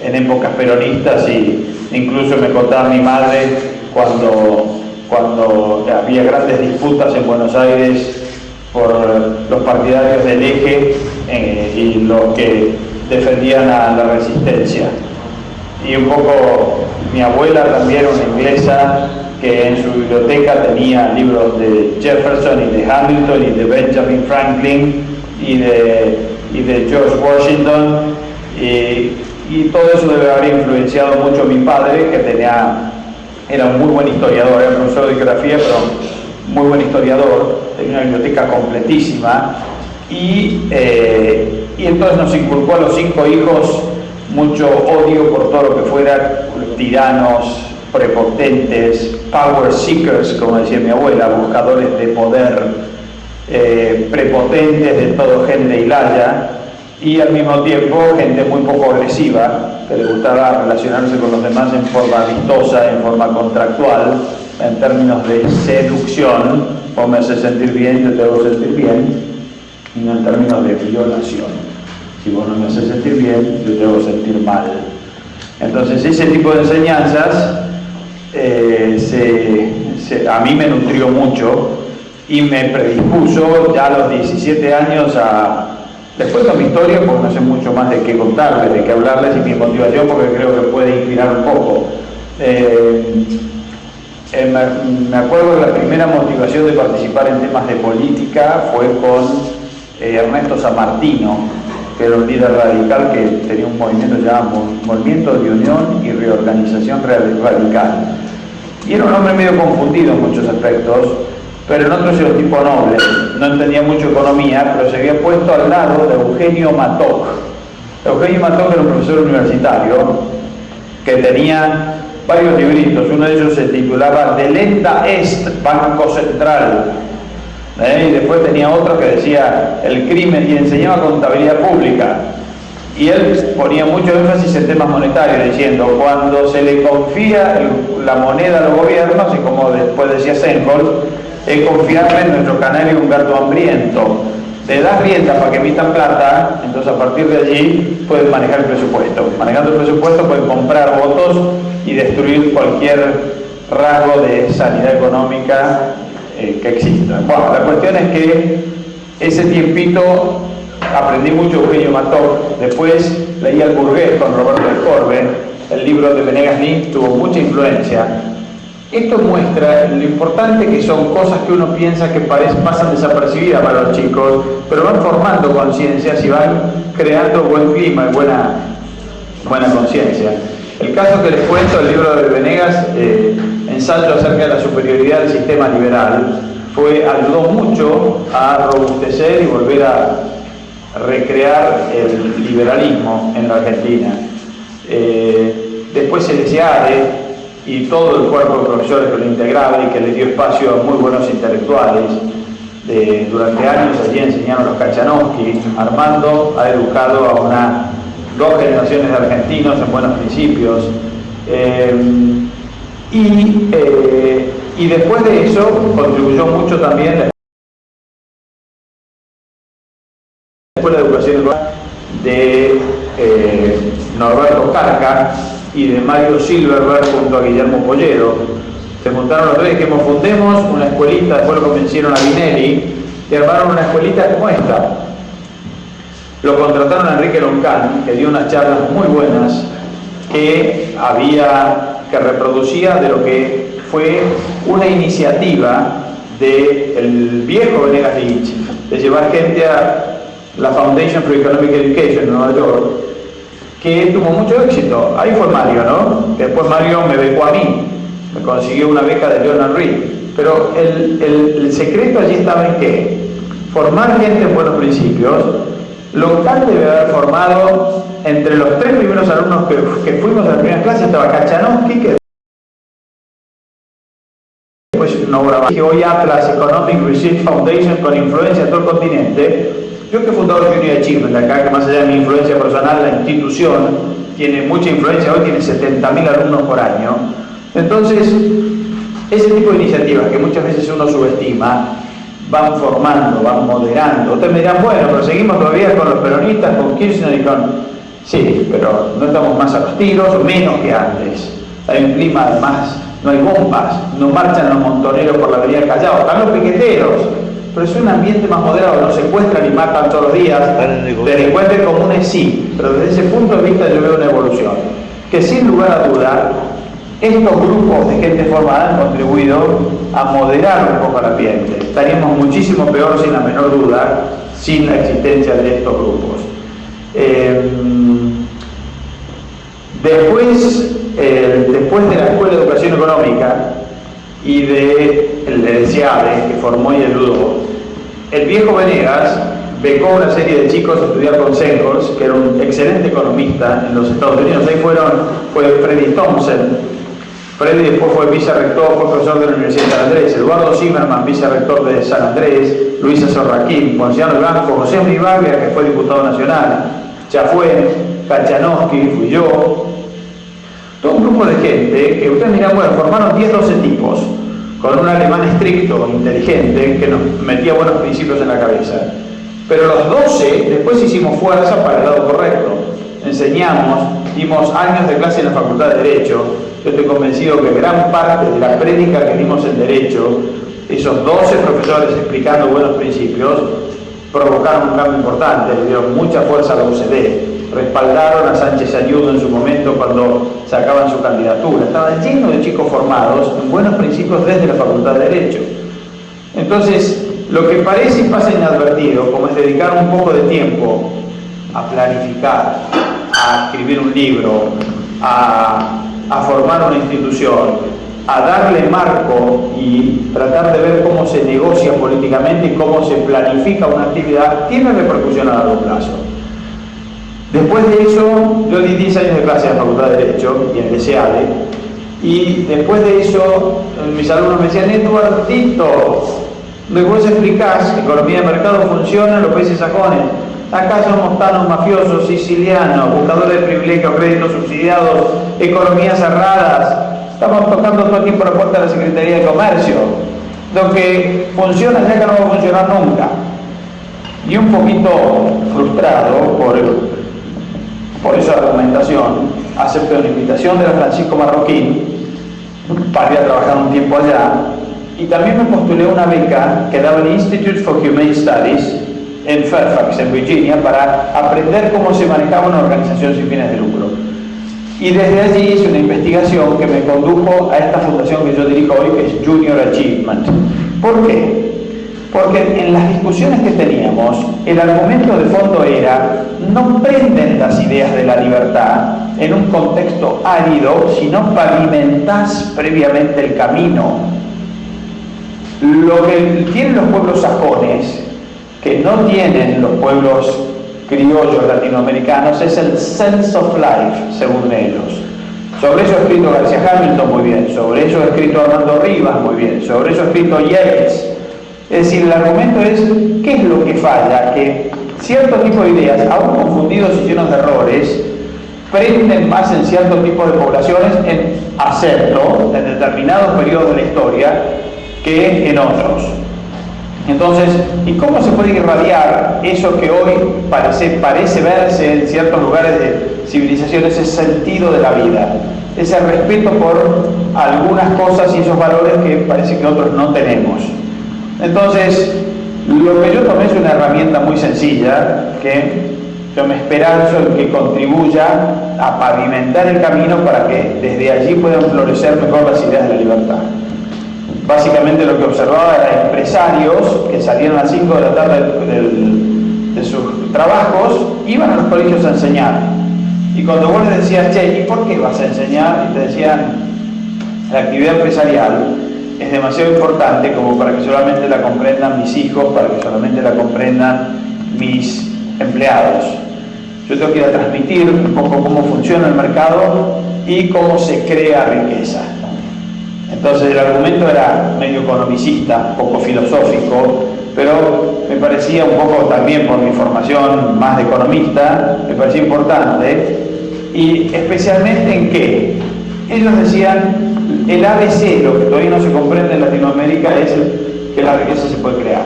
en épocas peronistas, y incluso me contaba mi madre cuando había grandes disputas en Buenos Aires por los partidarios del Eje y los que defendían a la resistencia. Y un poco mi abuela también, una inglesa, que en su biblioteca tenía libros de Jefferson y de Hamilton y de Benjamin Franklin y de George Washington, y todo eso debe haber influenciado mucho a mi padre, que era un muy buen historiador, era profesor de geografía, pero muy buen historiador, tenía una biblioteca completísima, y entonces nos inculcó a los 5 hijos mucho odio por todo lo que fuera tiranos, prepotentes, power seekers, como decía mi abuela, buscadores de poder, prepotentes de todo género y laya, y al mismo tiempo gente muy poco agresiva, que le gustaba relacionarse con los demás en forma amistosa, en forma contractual, en términos de seducción, vos me haces sentir bien, yo te hago sentir bien, y no en términos de violación. Si vos no me haces sentir bien, yo te hago sentir mal. Entonces ese tipo de enseñanzas a mí me nutrió mucho y me predispuso ya a los 17 años les cuento mi historia porque no sé mucho más de qué contarles, de qué hablarles, y mi motivación, porque creo que puede inspirar un poco. Me acuerdo que la primera motivación de participar en temas de política fue con Ernesto Sammartino, que era un líder radical que tenía un movimiento llamado Movimiento de Unión y Reorganización Radical. Y era un hombre medio confundido en muchos aspectos, pero en otros era un tipo noble, no entendía mucho economía, pero se había puesto al lado de Eugenio Mattock. Eugenio Mattock era un profesor universitario que tenía varios libritos, uno de ellos se titulaba Delenda Est, Banco Central, y después tenía otro que decía El crimen, y enseñaba contabilidad pública. Y él ponía mucho énfasis en temas monetarios, diciendo, cuando se le confía la moneda a los gobiernos, y como después decía Seinfeld, es confiarle en nuestro canario un gato hambriento. Le das rienda para que emitan plata, entonces a partir de allí pueden manejar el presupuesto. Manejando el presupuesto pueden comprar votos y destruir cualquier rasgo de sanidad económica que exista. Bueno, la cuestión es que ese tiempito aprendí mucho Eugenio Mattock. Después leí Al Burgués con Roberto Descorbe, el libro de Venegas Nin tuvo mucha influencia. Esto muestra lo importante que son cosas que uno piensa que pasan desapercibidas para los chicos, pero van formando conciencias y van creando buen clima y buena conciencia. El caso que les cuento, el libro de Venegas, ensayo acerca de la superioridad del sistema liberal, ayudó mucho a robustecer y volver a recrear el liberalismo en la Argentina. Después el SEADE y todo el cuerpo de profesores que lo integraba y que le dio espacio a muy buenos intelectuales. Durante años allí enseñaron los Kachanowski. Armando ha educado a dos generaciones de argentinos en buenos principios. Y después de eso contribuyó mucho también la Escuela de Educación de Norberto Carca y de Mario Silverberg junto a Guillermo Pollero. Se juntaron los tres, dijimos, fundemos una escuelita, después lo convencieron a Vinelli y armaron una escuelita como esta. Lo contrataron a Enrique Loncán, que dio unas charlas muy buenas que reproducía de lo que fue una iniciativa del viejo Venegas Lynch, de llevar gente a la Foundation for Economic Education en Nueva York, que tuvo mucho éxito. Ahí fue Mario, ¿no? Después Mario me becó a mí, me consiguió una beca de Leonard Reed. Pero el secreto allí estaba en qué? Formar gente en buenos principios. Loncán debe haber formado, entre los 3 primeros alumnos que fuimos a la primera clase, estaba Kachanowski, que después no grababa, que hoy Atlas Economic Research Foundation, con influencia en todo el continente. Yo que he fundado el Junior Achievement acá, que más allá de mi influencia personal, la institución tiene mucha influencia, hoy tiene 70.000 alumnos por año. Entonces, ese tipo de iniciativas que muchas veces uno subestima, van formando, van moderando. Ustedes me dirán, bueno, pero seguimos todavía con los peronistas, con Kirchner y con... Sí, pero no estamos más a los tiros, menos que antes. Hay un clima, además, no hay bombas, no marchan los montoneros por la avenida Callao, están los piqueteros, pero es un ambiente más moderado, no secuestran y matan todos los días. Delincuentes comunes sí, pero desde ese punto de vista yo veo una evolución, que sin lugar a duda, estos grupos de gente formada han contribuido a moderar un poco el ambiente. Estaríamos muchísimo peor, sin la menor duda, sin la existencia de estos grupos. Después de la Escuela de Educación Económica y del SEADE, que formó y ayudó, el viejo Venegas becó una serie de chicos a estudiar con Senkos, que era un excelente economista en los Estados Unidos. Ahí fue Freddy Thompson. Freddy después fue vicerrector, fue profesor de la Universidad de San Andrés, Eduardo Zimmerman, vicerrector de San Andrés, Luisa Sorraquín, Ponciano Blanco, José Olivaria, que fue diputado nacional, Chafuén, Kachanowski, fui yo. Todo un grupo de gente que ustedes dirán, bueno, formaron 10, 12 tipos, con un alemán estricto, inteligente, que nos metía buenos principios en la cabeza. Pero los 12 después hicimos fuerza para el lado correcto. Enseñamos, dimos años de clase en la Facultad de Derecho. Yo estoy convencido que gran parte de la prédica que dimos en Derecho, esos 12 profesores explicando buenos principios, provocaron un cambio importante, le dieron mucha fuerza a la UCD, respaldaron a Sánchez Ayudo en su momento cuando sacaban su candidatura. Estaban llenos de chicos formados en buenos principios desde la Facultad de Derecho. Entonces, lo que parece y pasa inadvertido, como es dedicar un poco de tiempo a planificar, a escribir un libro, a formar una institución, a darle marco y tratar de ver cómo se negocia políticamente y cómo se planifica una actividad, tiene repercusión a largo plazo. Después de eso, yo di 10 años de clase en la Facultad de Derecho y en el SEADE, y después de eso, mis alumnos me decían, Eduardito, lo que vos explicás, economía de mercado funciona en los países sajones. Acá somos tanos mafiosos, sicilianos, buscadores de privilegios, créditos subsidiados, economías cerradas. Estamos tocando todo el tiempo la puerta de la Secretaría de Comercio. Lo que funciona ya que no va a funcionar nunca. Y un poquito frustrado por esa argumentación, acepté una invitación de la Francisco Marroquín para ir a trabajar un tiempo allá, y también me postulé una beca que daba el Institute for Humane Studies en Fairfax, en Virginia, para aprender cómo se manejaba una organización sin fines de lucro. Y desde allí hice una investigación que me condujo a esta fundación que yo dirijo hoy, que es Junior Achievement. ¿Por qué? Porque en las discusiones que teníamos, el argumento de fondo era: no prenden las ideas de la libertad en un contexto árido, sino pavimentás previamente el camino. Lo que tienen los pueblos sajones, que no tienen los pueblos criollos latinoamericanos, es el sense of life, según ellos. Sobre eso ha escrito García Hamilton muy bien, sobre eso ha escrito Armando Rivas muy bien, sobre eso ha escrito Yates. Es decir, el argumento es, ¿qué es lo que falla? Que cierto tipo de ideas, aún confundidos y llenos de errores, prenden más en cierto tipo de poblaciones en acepto, en determinados periodos de la historia, que en otros. Entonces, ¿y cómo se puede irradiar eso que hoy parece verse en ciertos lugares de civilización, ese sentido de la vida, ese respeto por algunas cosas y esos valores que parece que otros no tenemos? Entonces, lo que yo tomé es una herramienta muy sencilla, que yo me esperanzo en que contribuya a pavimentar el camino para que desde allí puedan florecer mejor las ideas de la libertad. Básicamente lo que observaba era empresarios que salían a las 5 de la tarde de sus trabajos, iban a los colegios a enseñar. Y cuando vos les decías, che, ¿y por qué vas a enseñar? Y te decían, la actividad empresarial es demasiado importante como para que solamente la comprendan mis hijos, para que solamente la comprendan mis empleados. Yo tengo que ir a transmitir un poco cómo funciona el mercado y cómo se crea riqueza. Entonces el argumento era medio economicista, un poco filosófico, pero me parecía un poco también por mi formación más de economista, me parecía importante, y especialmente en que ellos decían, el ABC, lo que todavía no se comprende en Latinoamérica, es que la riqueza se puede crear.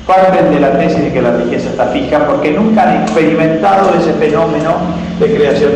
parten de la tesis de que la riqueza está fija porque nunca han experimentado ese fenómeno de creación